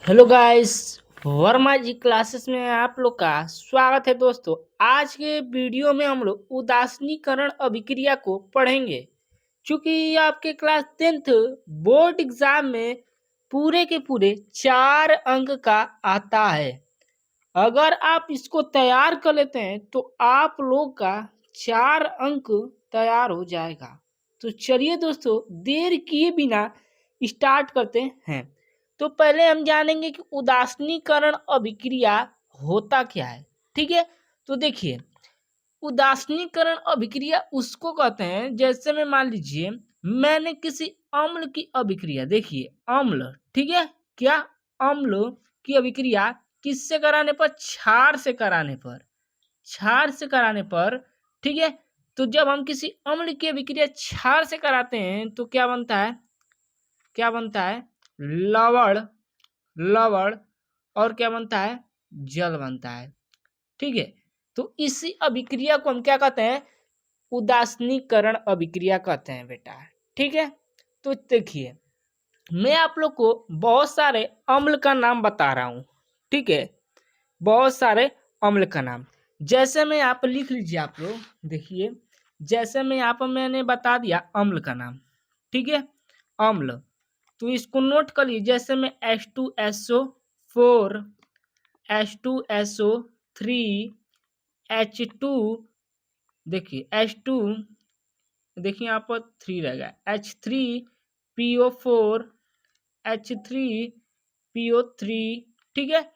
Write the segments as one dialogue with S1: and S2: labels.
S1: Hello guys, Verma जी classes में आप लोग का स्वागत है। दोस्तों, आज के वीडियो में हम लोग उदासीनीकरण अभिक्रिया को पढ़ेंगे। क्योंकि आपके क्लास 10th बोर्ड एग्जाम में पूरे के पूरे 4 अंक का आता है। अगर आप इसको तैयार कर लेते हैं तो आप लोग का 4 अंक तैयार हो जाएगा। तो चलिए दोस्तों, देर किए बिना स्टार्ट करते हैं। तो पहले हम जानेंगे कि उदासीनीकरण अभिक्रिया होता क्या है। ठीक है, तो देखिए, उदासीनीकरण अभिक्रिया उसको कहते हैं, जैसे में मान लीजिए मैंने किसी अम्ल की अभिक्रिया, देखिए अम्ल, ठीक है, क्या अम्ल की अभिक्रिया किससे कराने पर? क्षार से कराने पर। क्षार से कराने पर, ठीक है। तो जब हम किसी अम्ल की अभिक्रिया क्षार से कराते हैं तो क्या बनता है? क्या बनता है? लवण। लवण। और क्या बनता है? जल बनता है। ठीक है, तो इसी अभिक्रिया को हम क्या कहते हैं? उदासीनीकरण अभिक्रिया कहते हैं बेटा। ठीक है, तो देखिए, मैं आप लोग को बहुत सारे अम्ल का नाम बता रहा हूँ। ठीक है, बहुत सारे अम्ल का नाम, जैसे में आप लिख लीजिए। आप लोग देखिए, जैसे में यहाँ पर मैंने बता दिया अम्ल का नाम। ठीक है, अम्ल, तो इसको नोट कर लीजिए। जैसे में H2SO4, H2SO3, H2, देखिए H2, देखिए यहाँ पर 3 रहेगा, H3PO4, H3PO3। ठीक है,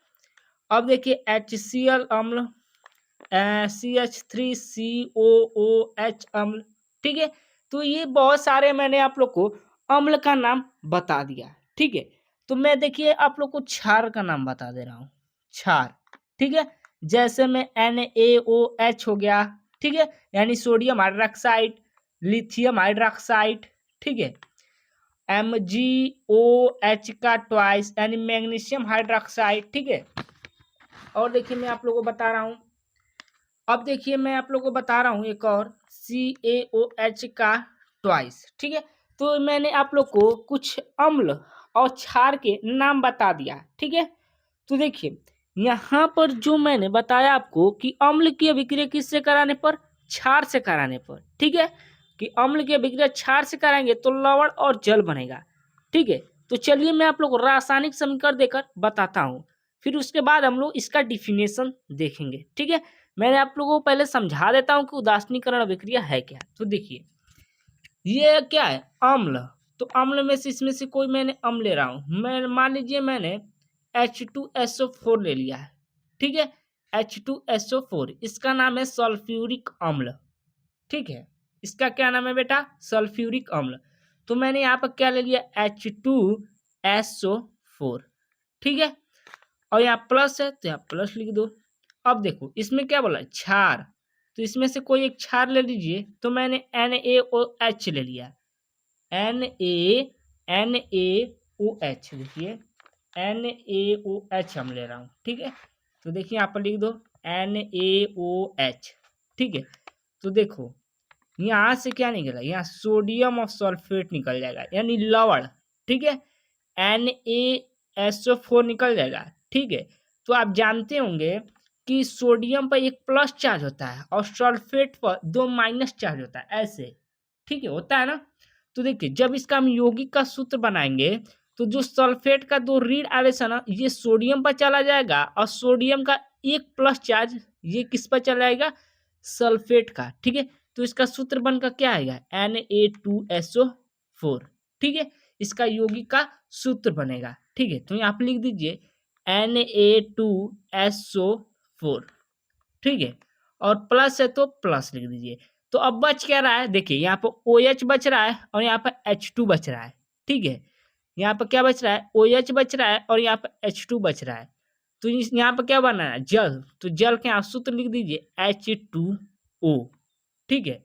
S1: अब देखिए HCl अम्ल, CH3COOH अम्ल। ठीक है, तो ये बहुत सारे मैंने आप लोग को अम्ल का नाम बता दिया। ठीक है, तो मैं देखिए आप लोग को क्षार का नाम बता दे रहा हूँ। क्षार, ठीक है, जैसे में NaOH हो गया। ठीक है, यानी सोडियम हाइड्रोक्साइड, लिथियम हाइड्रोक्साइड। ठीक है, MgOH का ट्वाइस यानी मैग्नीशियम हाइड्रोक्साइड। ठीक है, और देखिए मैं आप लोगों को बता रहा हूँ, अब देखिए मैं आप लोगों को बता रहा हूँ एक और CaOH का ट्वाइस। ठीक है, तो मैंने आप लोग को कुछ अम्ल और क्षार के नाम बता दिया। ठीक है, तो देखिए यहाँ पर जो मैंने बताया आपको कि अम्ल की अभिक्रिया किससे कराने पर? क्षार से कराने पर। ठीक है, कि अम्ल की अभिक्रिया क्षार से कराएंगे तो लवण और जल बनेगा। ठीक है, तो चलिए मैं आप लोग को रासायनिक समीकरण देकर बताता हूँ, फिर उसके बाद हम लोग इसका डिफिनेशन देखेंगे। ठीक है, मैंने आप लोगों को पहले समझा देता हूँ कि उदासीनीकरण अभिक्रिया है क्या। तो देखिए, ये क्या है? अम्ल। तो अम्ल में से, इसमें से कोई मैंने अम्ल ले रहा हूँ। मैं मान लीजिए मैंने H2SO4 ले लिया है। ठीक है, H2SO4, इसका नाम है सल्फ्यूरिक अम्ल। ठीक है, इसका क्या नाम है बेटा? सल्फ्यूरिक अम्ल। तो मैंने यहाँ पर क्या ले लिया? H2SO4। ठीक है, और यहाँ प्लस है तो यहाँ प्लस लिख दो। अब देखो इसमें क्या बोला? क्षार, तो इसमें से कोई एक क्षार ले लीजिए। तो मैंने NaOH ले लिया। NaOH, देखिए NaOH हम ले रहा हूँ। ठीक है, तो देखिए यहाँ पर लिख दो NaOH। ठीक है, तो देखो यहाँ से क्या निकला? यहाँ सोडियम और सल्फेट निकल जाएगा, यानी लवण। ठीक है, NaSO4 निकल जाएगा। ठीक है, तो आप जानते होंगे कि सोडियम पर एक प्लस चार्ज होता है और सल्फेट पर 2 माइनस चार्ज होता है, ऐसे। ठीक है, होता है ना। तो देखिए जब इसका हम यौगिक का सूत्र बनाएंगे तो जो सल्फेट का 2 ऋण आवेश है ना, ये सोडियम पर चला जाएगा, और सोडियम का एक प्लस चार्ज ये किस पर चला जाएगा? सल्फेट का। ठीक है, तो इसका सूत्र बनकर क्या आएगा? Na2SO4। ठीक है, इसका यौगिक का सूत्र बनेगा। ठीक है, तो यहाँ पे लिख दीजिए Na2SO4। ठीक है, और प्लस है तो प्लस लिख दीजिए। तो अब बच क्या रहा है? देखिए यहाँ पर OH बच रहा है और यहाँ पर H2 बच रहा है। ठीक है, यहाँ पर क्या बच रहा है? OH बच रहा है और यहाँ पर H2 बच रहा है। तो यहाँ पर क्या बना है? जल। तो जल के यहाँ सूत्र लिख दीजिए H2O। ठीक है,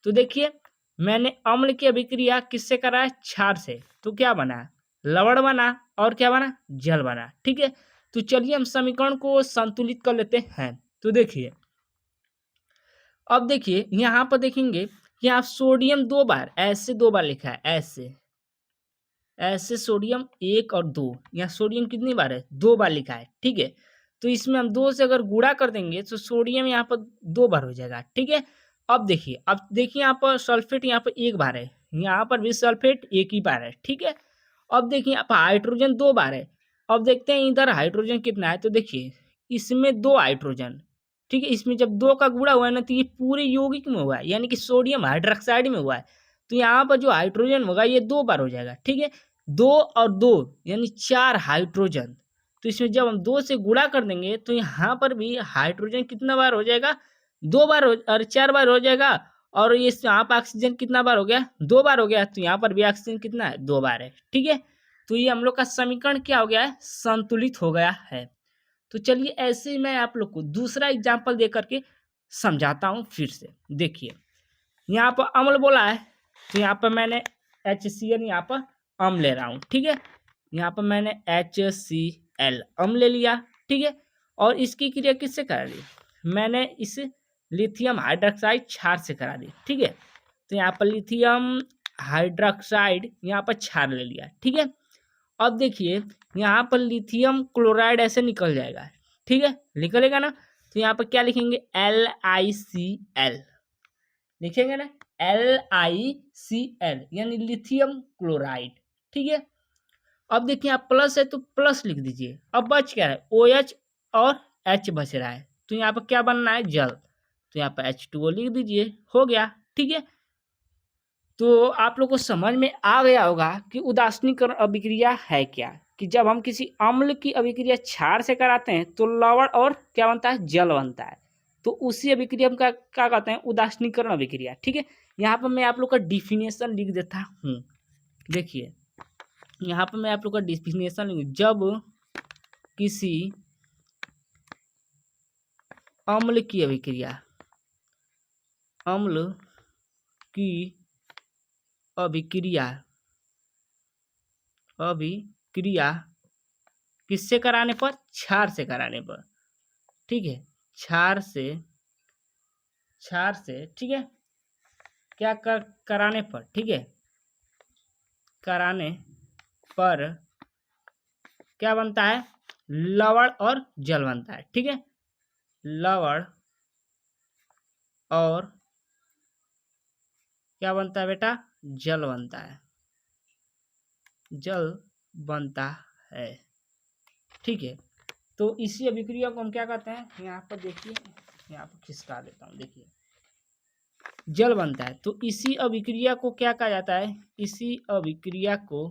S1: तो देखिए मैंने अम्ल की अभिक्रिया किससे करा है? क्षार से। तो क्या बना? लवण बना, और क्या बना? जल बना। ठीक है, तो चलिए हम समीकरण को संतुलित कर लेते हैं। तो देखिए, अब देखिए यहाँ पर देखेंगे कि यहाँ सोडियम 2 बार, ऐसे 2 बार लिखा है, ऐसे। ऐसे सोडियम 1 और 2, यहाँ सोडियम कितनी बार है, 2 बार लिखा है, ठीक है। तो इसमें हम 2 से अगर गुणा कर देंगे तो सोडियम यहाँ पर 2 बार हो जाएगा, ठीक है। अब देखिए यहाँ पर सल्फेट यहाँ पर 1 बार है, यहाँ पर भी सल्फेट 1 ही बार है, ठीक है। अब देखिए यहाँ पर हाइड्रोजन 2 बार है। अब देखते हैं इधर हाइड्रोजन कितना है, तो देखिए इसमें 2 हाइड्रोजन, ठीक है। इसमें जब 2 का गुणा हुआ है ना तो ये पूरे यौगिक में हुआ है, यानी कि सोडियम हाइड्रोक्साइड में हुआ है। तो यहाँ पर जो हाइड्रोजन होगा ये 2 बार हो जाएगा, ठीक है। 2 और 2 यानी 4 हाइड्रोजन। तो इसमें जब हम 2 से गुणा कर देंगे तो यहाँ पर भी हाइड्रोजन कितना बार हो जाएगा, 2 बार और 4 बार हो जाएगा। और ये यहाँ पर ऑक्सीजन कितना बार हो गया, 2 बार हो गया। तो यहाँ पर भी ऑक्सीजन कितना है, 2 बार है, ठीक है। तो ये हम लोग का समीकरण क्या हो गया है, संतुलित हो गया है। तो चलिए ऐसे ही मैं आप लोग को दूसरा एग्जाम्पल दे करके समझाता हूँ फिर से। देखिए यहाँ पर अम्ल बोला है, तो यहाँ पर मैंने HCl यहाँ पर अम्ल ले रहा हूँ, ठीक है। यहाँ पर मैंने HCl अम्ल ले लिया, ठीक है। और इसकी क्रिया किससे करा दी, मैंने इस लिथियम हाइड्रोक्साइड क्षार से करा दी, ठीक है। तो यहाँ पर लिथियम हाइड्रोक्साइड यहाँ पर क्षार ले लिया, ठीक है। अब देखिए यहाँ पर लिथियम क्लोराइड ऐसे निकल जाएगा, ठीक है, निकलेगा ना। तो यहाँ पर क्या लिखेंगे, LiCl लिखेंगे ना, LiCl यानी लिथियम क्लोराइड, ठीक है। अब देखिए यहाँ प्लस है तो प्लस लिख दीजिए। अब बच क्या है, OH और H बच रहा है। तो यहाँ पर क्या बनना है, जल। तो यहाँ पर H2O लिख दीजिए, हो गया, ठीक है। तो आप लोग को समझ में आ गया होगा कि उदासीनीकरण अभिक्रिया है क्या, कि जब हम किसी अम्ल की अभिक्रिया क्षार से कराते हैं तो लवण और क्या बनता है, जल बनता है। तो उसी अभिक्रिया का क्या कहते हैं, उदासीनीकरण अभिक्रिया, ठीक है। यहाँ पर मैं आप लोग का डिफिनेशन लिख देता हूँ। देखिए यहाँ पर मैं आप लोग का डिफिनेशन लिख, जब किसी अम्ल की अभिक्रिया अभिक्रिया किससे कराने पर, क्षार से कराने पर, ठीक है। क्षार से ठीक है, क्या कराने पर, ठीक है, कराने पर क्या बनता है, लवण और जल बनता है, ठीक है। लवण और क्या बनता है बेटा, जल बनता है, जल बनता है, ठीक है। तो इसी अभिक्रिया को हम क्या कहते हैं, यहाँ पर देखिए, यहाँ पर खिसका देता हूँ, देखिए जल बनता है। तो इसी अभिक्रिया को क्या कहा जाता है, इसी अभिक्रिया को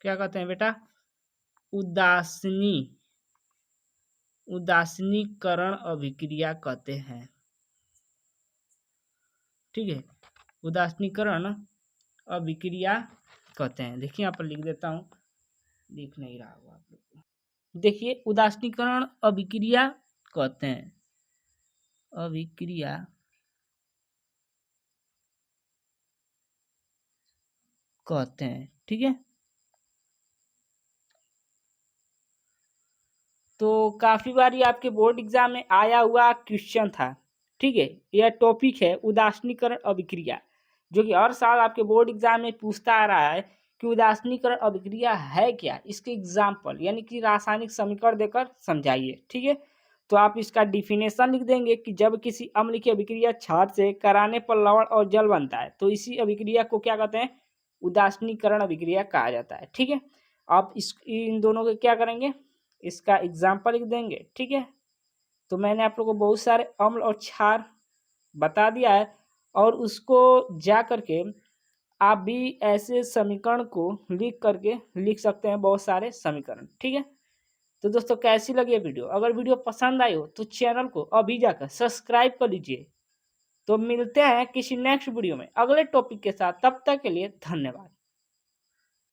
S1: क्या कहते हैं बेटा, उदासीनीकरण अभिक्रिया कहते हैं, ठीक है। उदासीनीकरण अभिक्रिया कहते हैं। देखिए यहाँ पर लिख देता हूँ, दिख नहीं रहा होगा आप लोग को। देखिए उदासीनीकरण अभिक्रिया कहते हैं, अभिक्रिया कहते हैं, ठीक है। तो काफी बार ये आपके बोर्ड एग्जाम में आया हुआ क्वेश्चन था, ठीक है। यह टॉपिक है उदासीनीकरण अभिक्रिया, जो कि हर साल आपके बोर्ड एग्जाम में पूछता आ रहा है कि उदासीनीकरण अभिक्रिया है क्या, इसके एग्जाम्पल यानी कि रासायनिक समीकरण देकर समझाइए, ठीक है। तो आप इसका डिफिनेशन लिख देंगे कि जब किसी अम्ल की अभिक्रिया क्षार से कराने पर लवण और जल बनता है तो इसी अभिक्रिया को क्या कहते हैं, उदासीनीकरण अभिक्रिया कहा जाता है, ठीक है। आप इन दोनों को क्या करेंगे, इसका एग्जाम्पल लिख देंगे, ठीक है। तो मैंने आप लोगों को बहुत सारे अम्ल और क्षार बता दिया है, और उसको जा करके आप भी ऐसे समीकरण को लिख सकते हैं, बहुत सारे समीकरण, ठीक है। तो दोस्तों कैसी लगी वीडियो, अगर वीडियो पसंद आई हो तो चैनल को अभी जाकर सब्सक्राइब कर लीजिए। तो मिलते हैं किसी नेक्स्ट वीडियो में अगले टॉपिक के साथ, तब तक के लिए धन्यवाद।